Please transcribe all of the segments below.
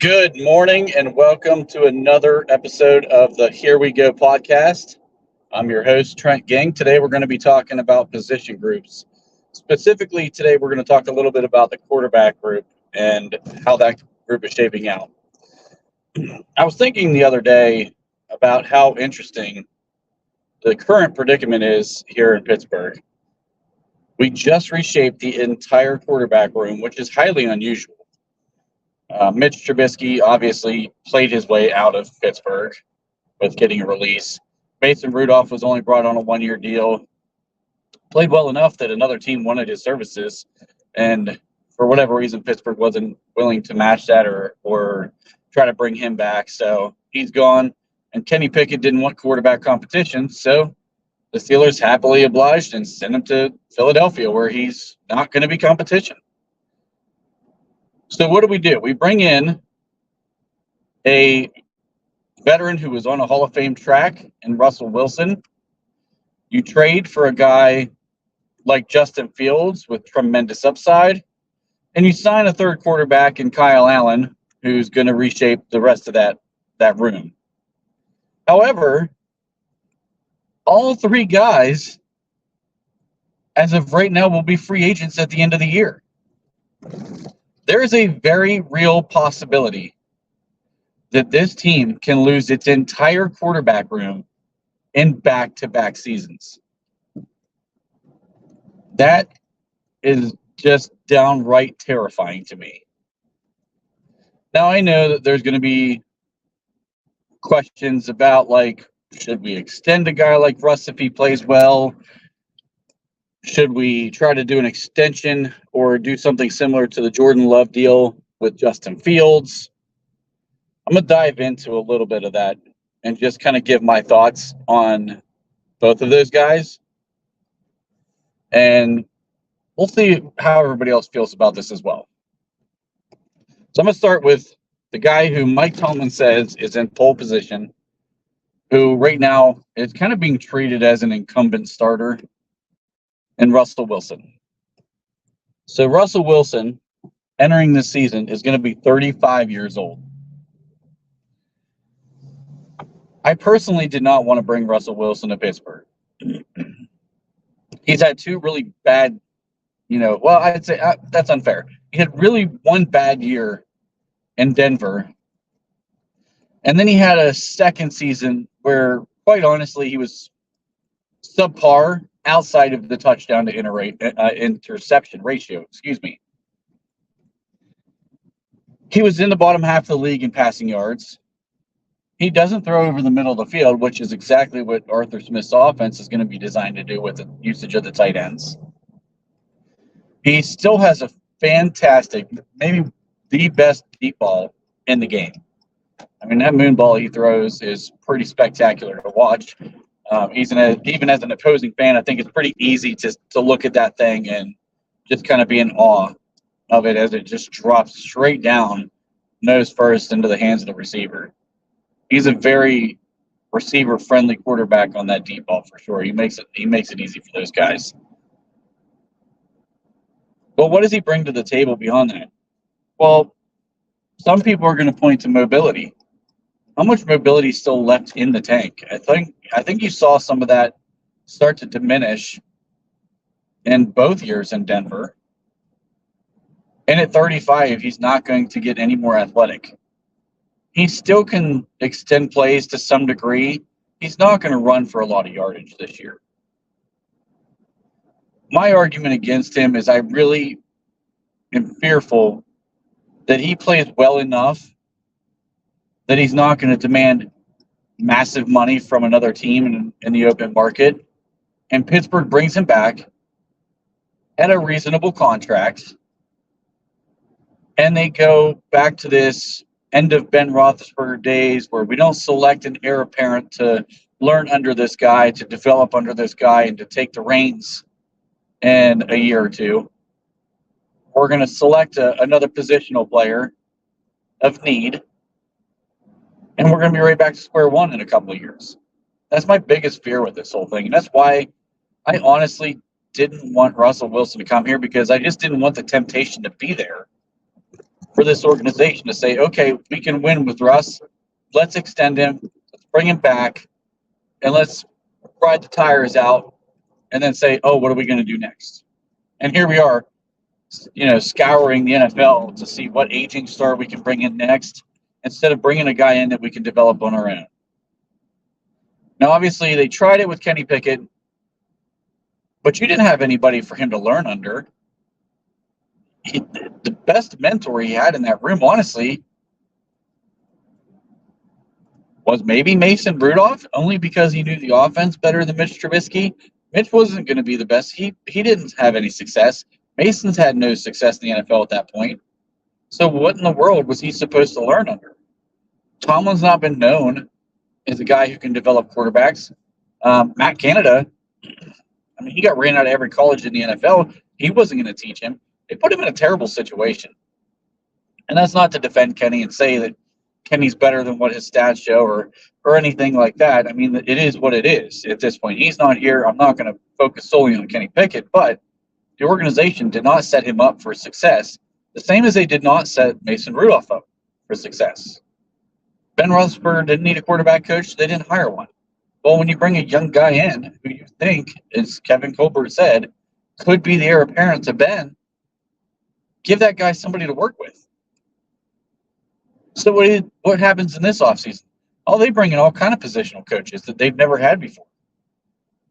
Good morning and welcome to another episode of the Here We Go podcast. I'm your host, Trent Ging. Today we're going to be talking about position groups. Specifically, today we're going to talk a little bit about the quarterback group and how that group is shaping out. I was thinking the other day about how interesting the current predicament is here in Pittsburgh. We just reshaped the entire quarterback room, which is highly unusual. Mitch Trubisky obviously played his way out of Pittsburgh with getting a release. Mason Rudolph was only brought on a one-year deal. Played well enough that another team wanted his services, and for whatever reason, Pittsburgh wasn't willing to match that or try to bring him back. So he's gone, and Kenny Pickett didn't want quarterback competition, so the Steelers happily obliged and sent him to Philadelphia, where he's not going to be competition. So what do? We bring in a veteran who was on a Hall of Fame track in Russell Wilson. You trade for a guy like Justin Fields with tremendous upside, and you sign a third quarterback in Kyle Allen, who's going to reshape the rest of that room. However, all three guys, as of right now, will be free agents at the end of the year. There is a very real possibility that this team can lose its entire quarterback room in back-to-back seasons. That is just downright terrifying to me. Now, I know that there's going to be questions about, like, should we extend a guy like Russ if he plays well? Should we try to do an extension or do something similar to the Jordan Love deal with Justin Fields? I'm going to dive into a little bit of that and just kind of give my thoughts on both of those guys. And we'll see how everybody else feels about this as well. So I'm going to start with the guy who Mike Tomlin says is in pole position, who right now is kind of being treated as an incumbent starter, and Russell Wilson. So Russell Wilson, entering this season, is going to be 35 years old. I personally did not want to bring Russell Wilson to Pittsburgh. He's had two really bad, I'd say that's unfair. He had really one bad year in Denver. And then he had a second season where, quite honestly, he was subpar outside of the touchdown to interception ratio. He was in the bottom half of the league in passing yards. He doesn't throw over the middle of the field, which is exactly what Arthur Smith's offense is going to be designed to do with the usage of the tight ends. He still has a fantastic, maybe the best deep ball in the game. I mean, that moon ball he throws is pretty spectacular to watch. Even as an opposing fan, I think it's pretty easy to look at that thing and just kind of be in awe of it as it just drops straight down, nose first, into the hands of the receiver. He's a very receiver-friendly quarterback on that deep ball for sure. He makes it easy for those guys. But what does he bring to the table beyond that? Well, some people are going to point to mobility. How much mobility is still left in the tank? I think you saw some of that start to diminish in both years in Denver. And at 35, he's not going to get any more athletic. He still can extend plays to some degree. He's not going to run for a lot of yardage this year. My argument against him is I really am fearful that he plays well enough that he's not going to demand massive money from another team in the open market, and Pittsburgh brings him back at a reasonable contract, and they go back to this end of Ben Roethlisberger days where we don't select an heir apparent to learn under this guy, to develop under this guy, and to take the reins in a year or two. We're going to select another positional player of need, and we're going to be right back to square one in a couple of years. That's my biggest fear with this whole thing. And that's why I honestly didn't want Russell Wilson to come here, because I just didn't want the temptation to be there for this organization to say, okay, we can win with Russ. Let's extend him. Let's bring him back, and let's ride the tires out, and then say, oh, what are we going to do next? And here we are, scouring the NFL to see what aging star we can bring in next, instead of bringing a guy in that we can develop on our own. Now, obviously, they tried it with Kenny Pickett, but you didn't have anybody for him to learn under. The best mentor he had in that room, honestly, was maybe Mason Rudolph, only because he knew the offense better than Mitch Trubisky. Mitch wasn't going to be the best. He didn't have any success. Mason's had no success in the NFL at that point. So what in the world was he supposed to learn under? Tomlin's not been known as a guy who can develop quarterbacks. Matt Canada, he got ran out of every college in the NFL. He wasn't going to teach him. They put him in a terrible situation. And that's not to defend Kenny and say that Kenny's better than what his stats show or anything like that. It is what it is at this point. He's not here. I'm not going to focus solely on Kenny Pickett, but the organization did not set him up for success, the same as they did not set Mason Rudolph up for success. Ben Roethlisberger didn't need a quarterback coach. They didn't hire one. Well, when you bring a young guy in who you think, as Kevin Colbert said, could be the heir apparent to Ben, give that guy somebody to work with. So what happens in this offseason? Oh, they bring in all kind of positional coaches that they've never had before.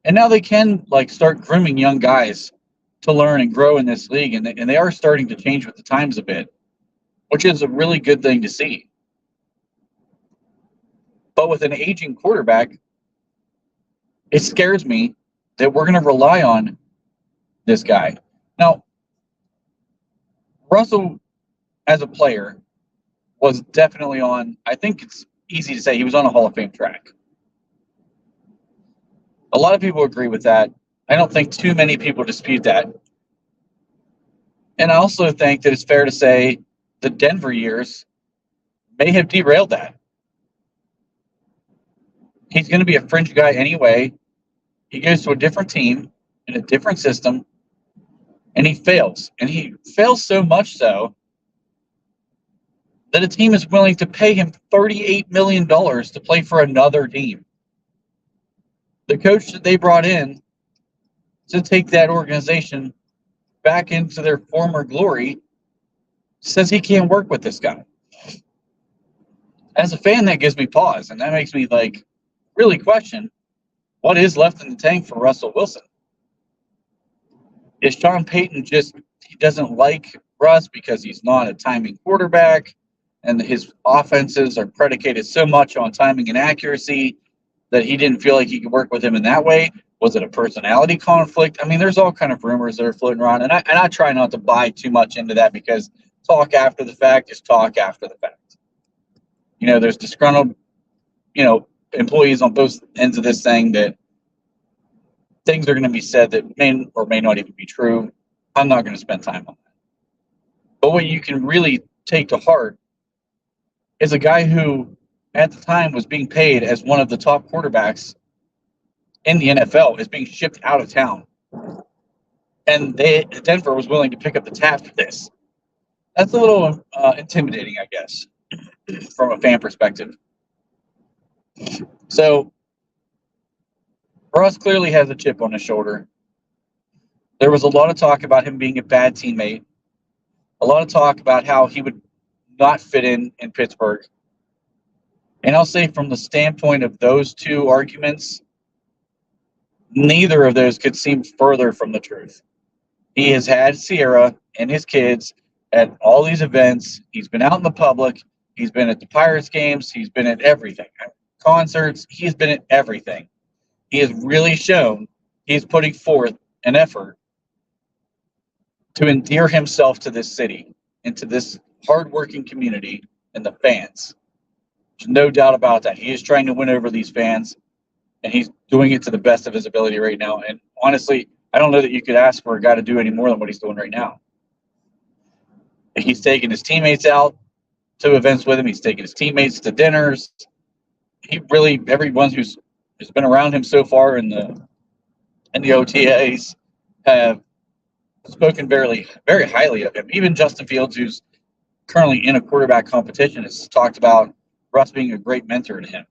And now they can start grooming young guys to learn and grow in this league, and they are starting to change with the times a bit, which is a really good thing to see. But with an aging quarterback, it scares me that we're going to rely on this guy. Now, Russell, as a player, was definitely on, I think it's easy to say, he was on a Hall of Fame track. A lot of people agree with that. I don't think too many people dispute that. And I also think that it's fair to say the Denver years may have derailed that. He's going to be a fringe guy anyway. He goes to a different team in a different system, and he fails. And he fails so much so that a team is willing to pay him $38 million to play for another team. The coach that they brought in to take that organization back into their former glory says he can't work with this guy. As a fan, that gives me pause, and that makes me really question what is left in the tank for Russell Wilson. Is Sean Payton he doesn't like Russ because he's not a timing quarterback, and his offenses are predicated so much on timing and accuracy that he didn't feel like he could work with him in that way? Was it a personality conflict? There's all kind of rumors that are floating around, and I try not to buy too much into that, because talk after the fact is talk after the fact. There's disgruntled, employees on both ends of this thing that things are going to be said that may or may not even be true. I'm not going to spend time on that. But what you can really take to heart is a guy who, at the time, was being paid as one of the top quarterbacks in the NFL, is being shipped out of town. And Denver was willing to pick up the tab for this. That's a little intimidating, I guess, from a fan perspective. So, Russ clearly has a chip on his shoulder. There was a lot of talk about him being a bad teammate. A lot of talk about how he would not fit in Pittsburgh. And I'll say, from the standpoint of those two arguments, neither of those could seem further from the truth. He has had Sierra and his kids at all these events. He's been out in the public. He's been at the Pirates games. He's been at everything. Concerts. He's been at everything. He has really shown he's putting forth an effort to endear himself to this city and to this hardworking community and the fans. There's no doubt about that. He is trying to win over these fans, and he's doing it to the best of his ability right now. And honestly, I don't know that you could ask for a guy to do any more than what he's doing right now. He's taking his teammates out to events with him. He's taking his teammates to dinners. Everyone who's been around him so far in the OTAs have spoken very, very highly of him. Even Justin Fields, who's currently in a quarterback competition, has talked about Russ being a great mentor to him,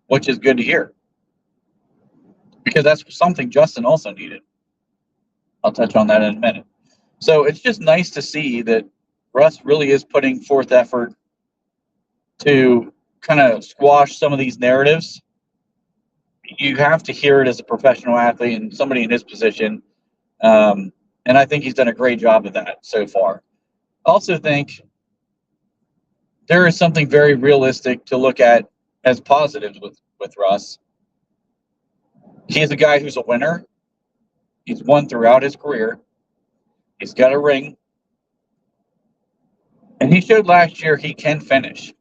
which is good to hear because that's something Justin also needed. I'll touch on that in a minute. So it's just nice to see that Russ really is putting forth effort to kind of squash some of these narratives. You have to hear it as a professional athlete and somebody in his position. And I think he's done a great job of that so far. I also think there is something very realistic to look at as positives with Russ. He is a guy who's a winner. He's won throughout his career. He's got a ring. And he showed last year he can finish.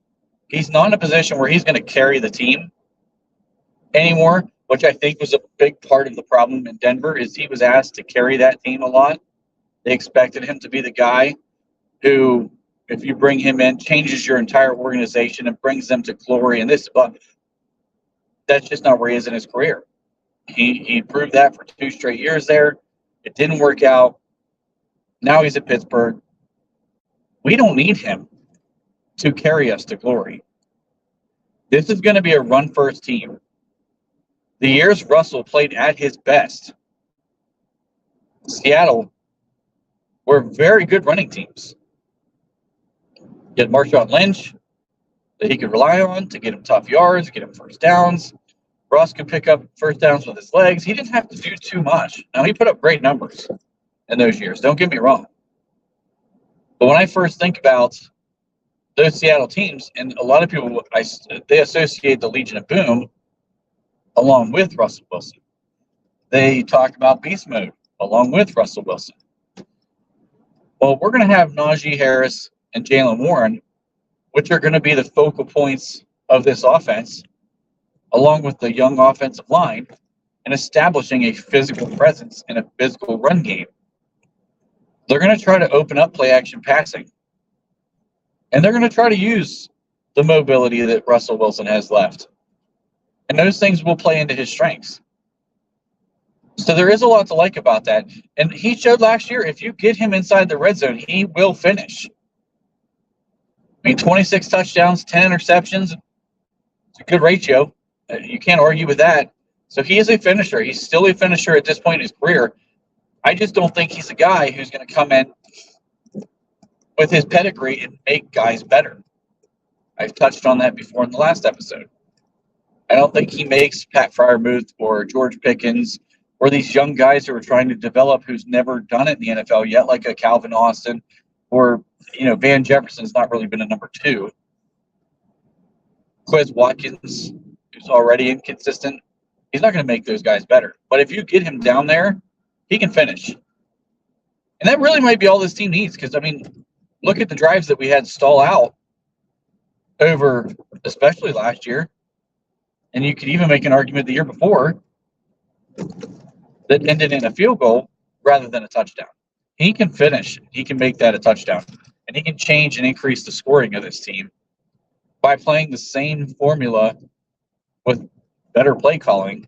He's not in a position where he's going to carry the team anymore, which I think was a big part of the problem in Denver, is he was asked to carry that team a lot. They expected him to be the guy who, if you bring him in, changes your entire organization and brings them to glory. And but that's just not where he is in his career. He proved that for 2 straight years there. It didn't work out. Now he's at Pittsburgh. We don't need him to carry us to glory. This is going to be a run-first team. The years Russell played at his best, Seattle were very good running teams. You had Marshawn Lynch that he could rely on to get him tough yards, get him first downs. Russ could pick up first downs with his legs. He didn't have to do too much. Now, he put up great numbers in those years. Don't get me wrong. But when I first think about those Seattle teams, and a lot of people, they associate the Legion of Boom along with Russell Wilson. They talk about beast mode along with Russell Wilson. Well, we're going to have Najee Harris and Jaylen Warren, which are going to be the focal points of this offense, along with the young offensive line, and establishing a physical presence and a physical run game. They're going to try to open up play-action passing. And they're going to try to use the mobility that Russell Wilson has left. And those things will play into his strengths. So there is a lot to like about that. And he showed last year, if you get him inside the red zone, he will finish. I mean, 26 touchdowns, 10 interceptions. It's a good ratio. You can't argue with that. So he is a finisher. He's still a finisher at this point in his career. I just don't think he's a guy who's going to come in with his pedigree and make guys better. I've touched on that before in the last episode. I don't think he makes Pat Freiermuth or George Pickens or these young guys who are trying to develop who's never done it in the NFL yet, like a Calvin Austin or, Van Jefferson's not really been a number 2. Quez Watkins, who's already inconsistent, he's not going to make those guys better. But if you get him down there, he can finish. And that really might be all this team needs because, look at the drives that we had stall out over, especially last year. And you could even make an argument the year before that ended in a field goal rather than a touchdown. He can finish. He can make that a touchdown. And he can change and increase the scoring of this team by playing the same formula with better play calling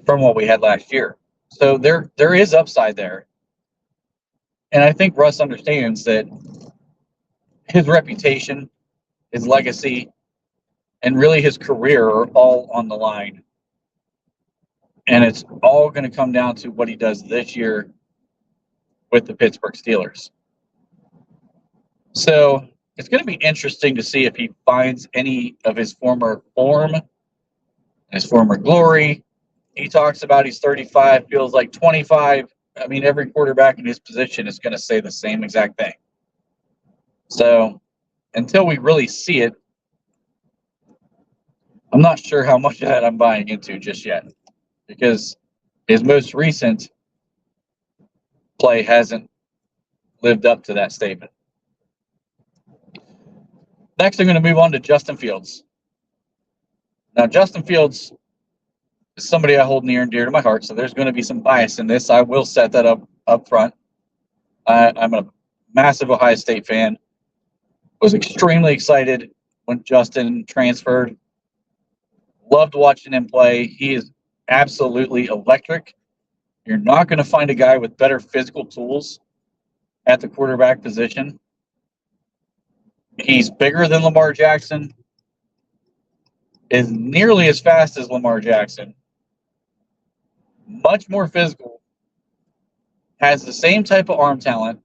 from what we had last year. So there is upside there. And I think Russ understands that his reputation, his legacy, and really his career are all on the line. And it's all going to come down to what he does this year with the Pittsburgh Steelers. So it's going to be interesting to see if he finds any of his former form, his former glory. He talks about he's 35, feels like 25. Every quarterback in his position is going to say the same exact thing. So until we really see it, I'm not sure how much of that I'm buying into just yet because his most recent play hasn't lived up to that statement. Next, I'm going to move on to Justin Fields. Now, Justin Fields is somebody I hold near and dear to my heart, so there's going to be some bias in this. I will set that up front. I'm a massive Ohio State fan. Was extremely excited when Justin transferred. Loved watching him play. He is absolutely electric. You're not going to find a guy with better physical tools at the quarterback position. He's bigger than Lamar Jackson, is nearly as fast as Lamar Jackson, much more physical, has the same type of arm talent,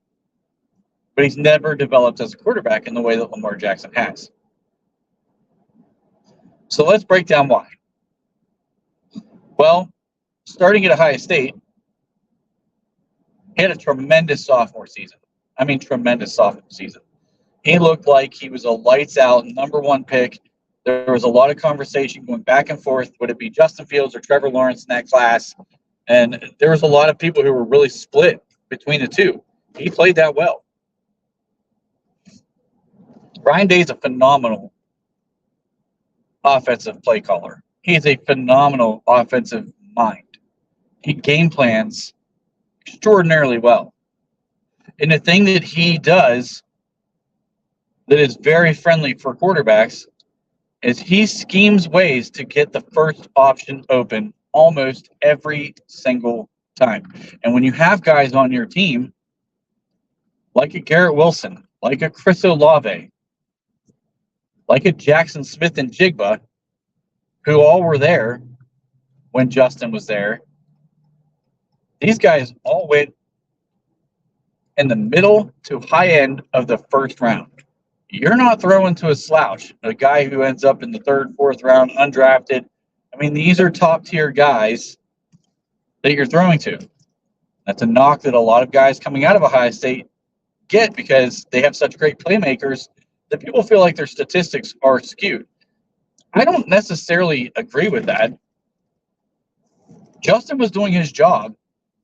but he's never developed as a quarterback in the way that Lamar Jackson has. So let's break down why. Well, starting at Ohio State, he had a tremendous sophomore season. I mean, tremendous sophomore season. He looked like he was a lights-out #1 pick. There was a lot of conversation going back and forth. Would it be Justin Fields or Trevor Lawrence in that class? And there was a lot of people who were really split between the two. He played that well. Ryan Day is a phenomenal offensive play caller. He is a phenomenal offensive mind. He game plans extraordinarily well. And the thing that he does that is very friendly for quarterbacks is he schemes ways to get the first option open almost every single time. And when you have guys on your team, like a Garrett Wilson, like a Chris Olave, like a Jackson Smith and Jigba, who all were there when Justin was there, these guys all went in the middle to high end of the first round. You're not throwing to a slouch, a guy who ends up in the 3rd, 4th round, undrafted. I mean, these are top-tier guys that you're throwing to. That's a knock that a lot of guys coming out of Ohio State get because they have such great playmakers that people feel like their statistics are skewed. I don't necessarily agree with that. Justin was doing his job.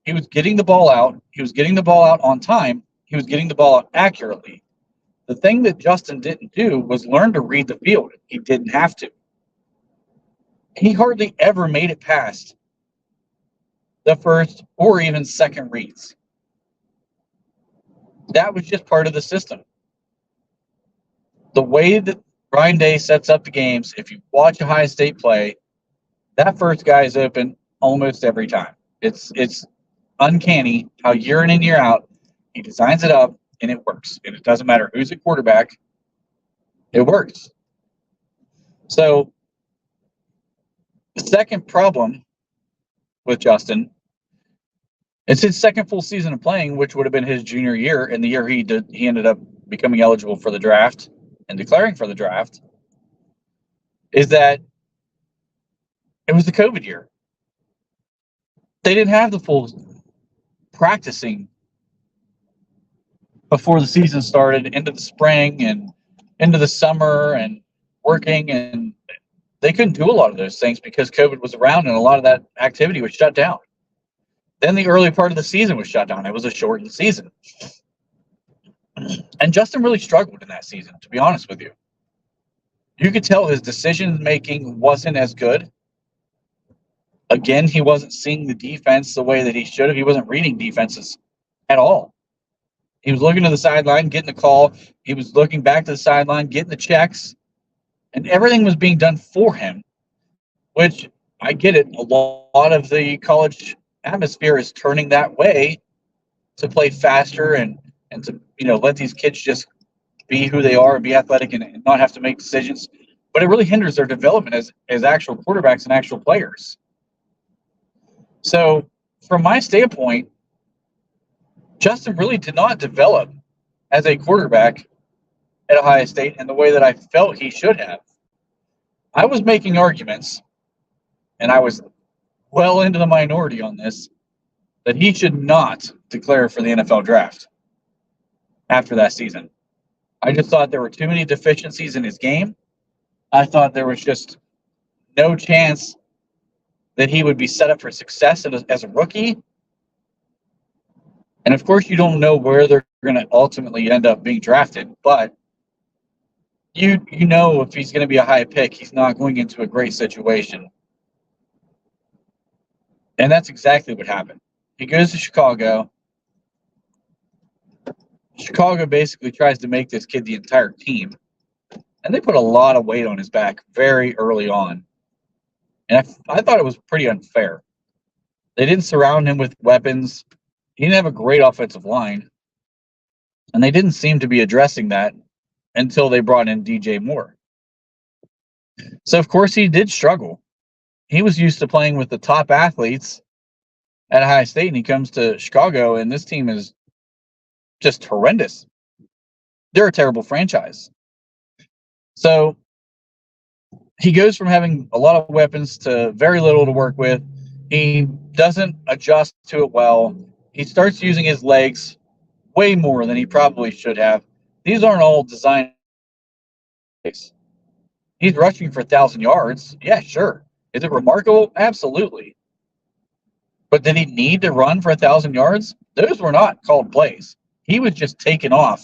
He was getting the ball out. He was getting the ball out on time. He was getting the ball out accurately. The thing that Justin didn't do was learn to read the field. He didn't have to. He hardly ever made it past the first or even second reads. That was just part of the system. The way that Ryan Day sets up the games, if you watch Ohio State play, that first guy is open almost every time. It's uncanny how year in and year out he designs it up and it works. And it doesn't matter who's at quarterback, it works. So the second problem with Justin, it's his second full season of playing, which would have been his junior year, and the year he ended up becoming eligible for the draft and declaring for the draft, is that it was the COVID year. They didn't have the full practicing before the season started, into the spring and into the summer and working, and they couldn't do a lot of those things because COVID was around and a lot of that activity was shut down. Then the early part of the season was shut down. It was a shortened season. And Justin really struggled in that season, to be honest with you. You could tell his decision-making wasn't as good. Again, he wasn't seeing the defense the way that he should have. He wasn't reading defenses at all. He was looking to the sideline, getting the call. He was looking back to the sideline, getting the checks. And everything was being done for him, which I get it. A lot of the college atmosphere is turning that way to play faster and to let these kids just be who they are and be athletic and not have to make decisions. But it really hinders their development as actual quarterbacks and actual players. So from my standpoint, Justin really did not develop as a quarterback at Ohio State in the way that I felt he should have. I was making arguments, and I was well into the minority on this, that he should not declare for the NFL draft after that season. I just thought there were too many deficiencies in his game. I thought there was just no chance that he would be set up for success as a rookie. And of course, you don't know where they're going to ultimately end up being drafted, but you know if he's going to be a high pick, he's not going into a great situation. And that's exactly what happened. He goes to Chicago. Chicago basically tries to make this kid the entire team. And they put a lot of weight on his back very early on. And I thought it was pretty unfair. They didn't surround him with weapons. He didn't have a great offensive line. And they didn't seem to be addressing that until they brought in DJ Moore. So, of course, he did struggle. He was used to playing with the top athletes at Ohio State, and he comes to Chicago, and this team is just horrendous. They're a terrible franchise. So he goes from having a lot of weapons to very little to work with. He doesn't adjust to it well. He starts using his legs way more than he probably should have. These aren't all designed. He's rushing for 1,000 yards. Yeah, sure. Is it remarkable? Absolutely. But did he need to run for 1,000 yards? Those were not called plays. He was just taken off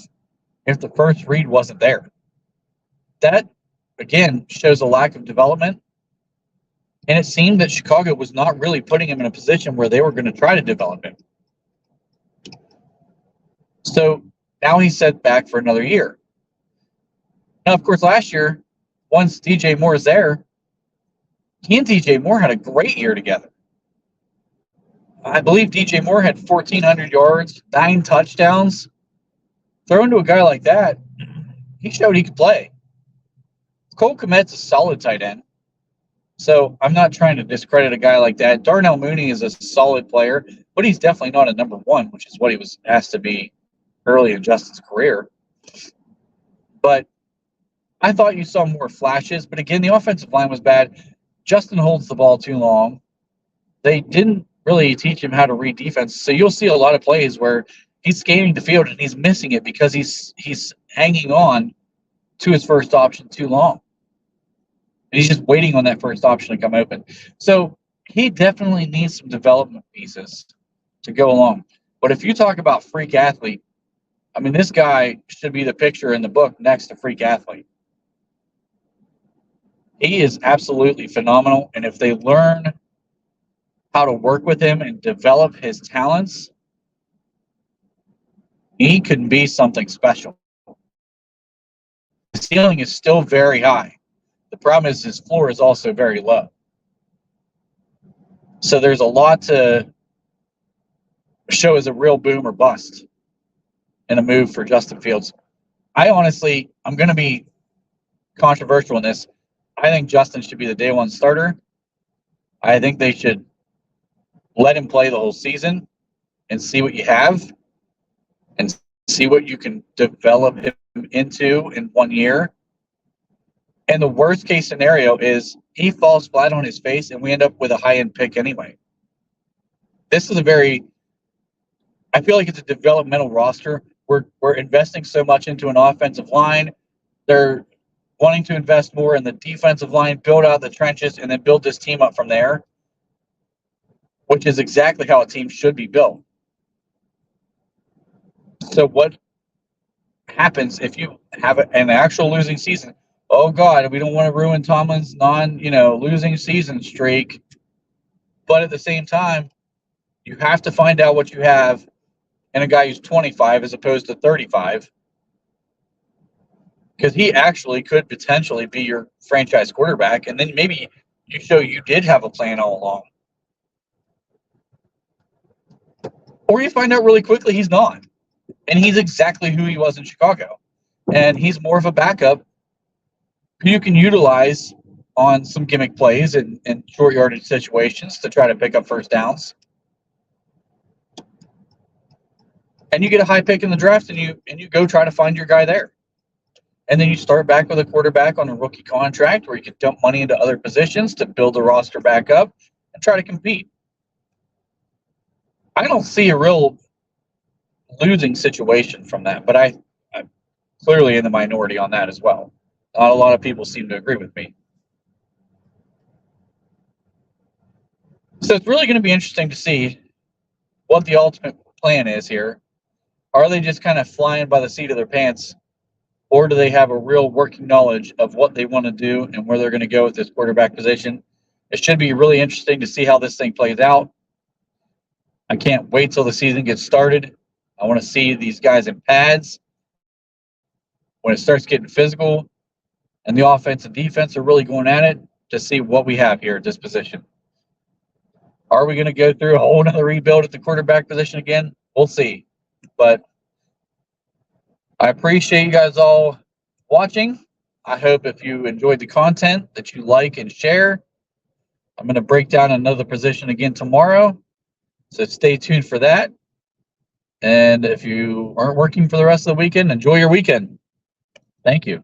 if the first read wasn't there. That, again, shows a lack of development. And it seemed that Chicago was not really putting him in a position where they were going to try to develop him. So now he's set back for another year. Now, of course, last year, once DJ Moore is there, he and DJ Moore had a great year together. I believe DJ Moore had 1,400 yards, 9 touchdowns. Thrown to a guy like that, he showed he could play. Cole Kmet's a solid tight end. So I'm not trying to discredit a guy like that. Darnell Mooney is a solid player, but he's definitely not a number one, which is what he was asked to be early in Justin's career. But I thought you saw more flashes. But again, the offensive line was bad. Justin holds the ball too long. They didn't really teach him how to read defense. So you'll see a lot of plays where he's scanning the field and he's missing it because he's hanging on to his first option too long. And he's just waiting on that first option to come open. So he definitely needs some development pieces to go along. But if you talk about freak athlete, I mean, this guy should be the picture in the book next to freak athlete. He is absolutely phenomenal. And if they learn how to work with him and develop his talents, he can be something special. The ceiling is still very high. The problem is his floor is also very low. So there's a lot to show as a real boom or bust in a move for Justin Fields. I'm going to be controversial in this. I think Justin should be the day one starter. I think they should let him play the whole season and see what you have and see what you can develop him into in 1 year. And the worst case scenario is he falls flat on his face and we end up with a high-end pick anyway. This is I feel like it's a developmental roster. We're investing so much into an offensive line. They're wanting to invest more in the defensive line, build out the trenches, and then build this team up from there, which is exactly how a team should be built. So what happens if you have an actual losing season? Oh, God, we don't want to ruin Tomlin's losing season streak. But at the same time, you have to find out what you have in a guy who's 25 as opposed to 35. Because he actually could potentially be your franchise quarterback. And then maybe you show you did have a plan all along. Or you find out really quickly he's not. And he's exactly who he was in Chicago. And he's more of a backup who you can utilize on some gimmick plays and short yardage situations to try to pick up first downs. And you get a high pick in the draft and you go try to find your guy there. And then you start back with a quarterback on a rookie contract where you can dump money into other positions to build the roster back up and try to compete. I don't see a real losing situation from that, but I'm clearly in the minority on that as well. Not a lot of people seem to agree with me. So it's really going to be interesting to see what the ultimate plan is here. Are they just kind of flying by the seat of their pants, or do they have a real working knowledge of what they want to do and where they're going to go with this quarterback position? It should be really interesting to see how this thing plays out. I can't wait till the season gets started. I want to see these guys in pads. When it starts getting physical and the offense and defense are really going at it, to see what we have here at this position. Are we going to go through a whole other rebuild at the quarterback position again? We'll see. But I appreciate you guys all watching. I hope if you enjoyed the content that you like and share. I'm going to break down another position again tomorrow, so stay tuned for that. And if you aren't working for the rest of the weekend, enjoy your weekend. Thank you.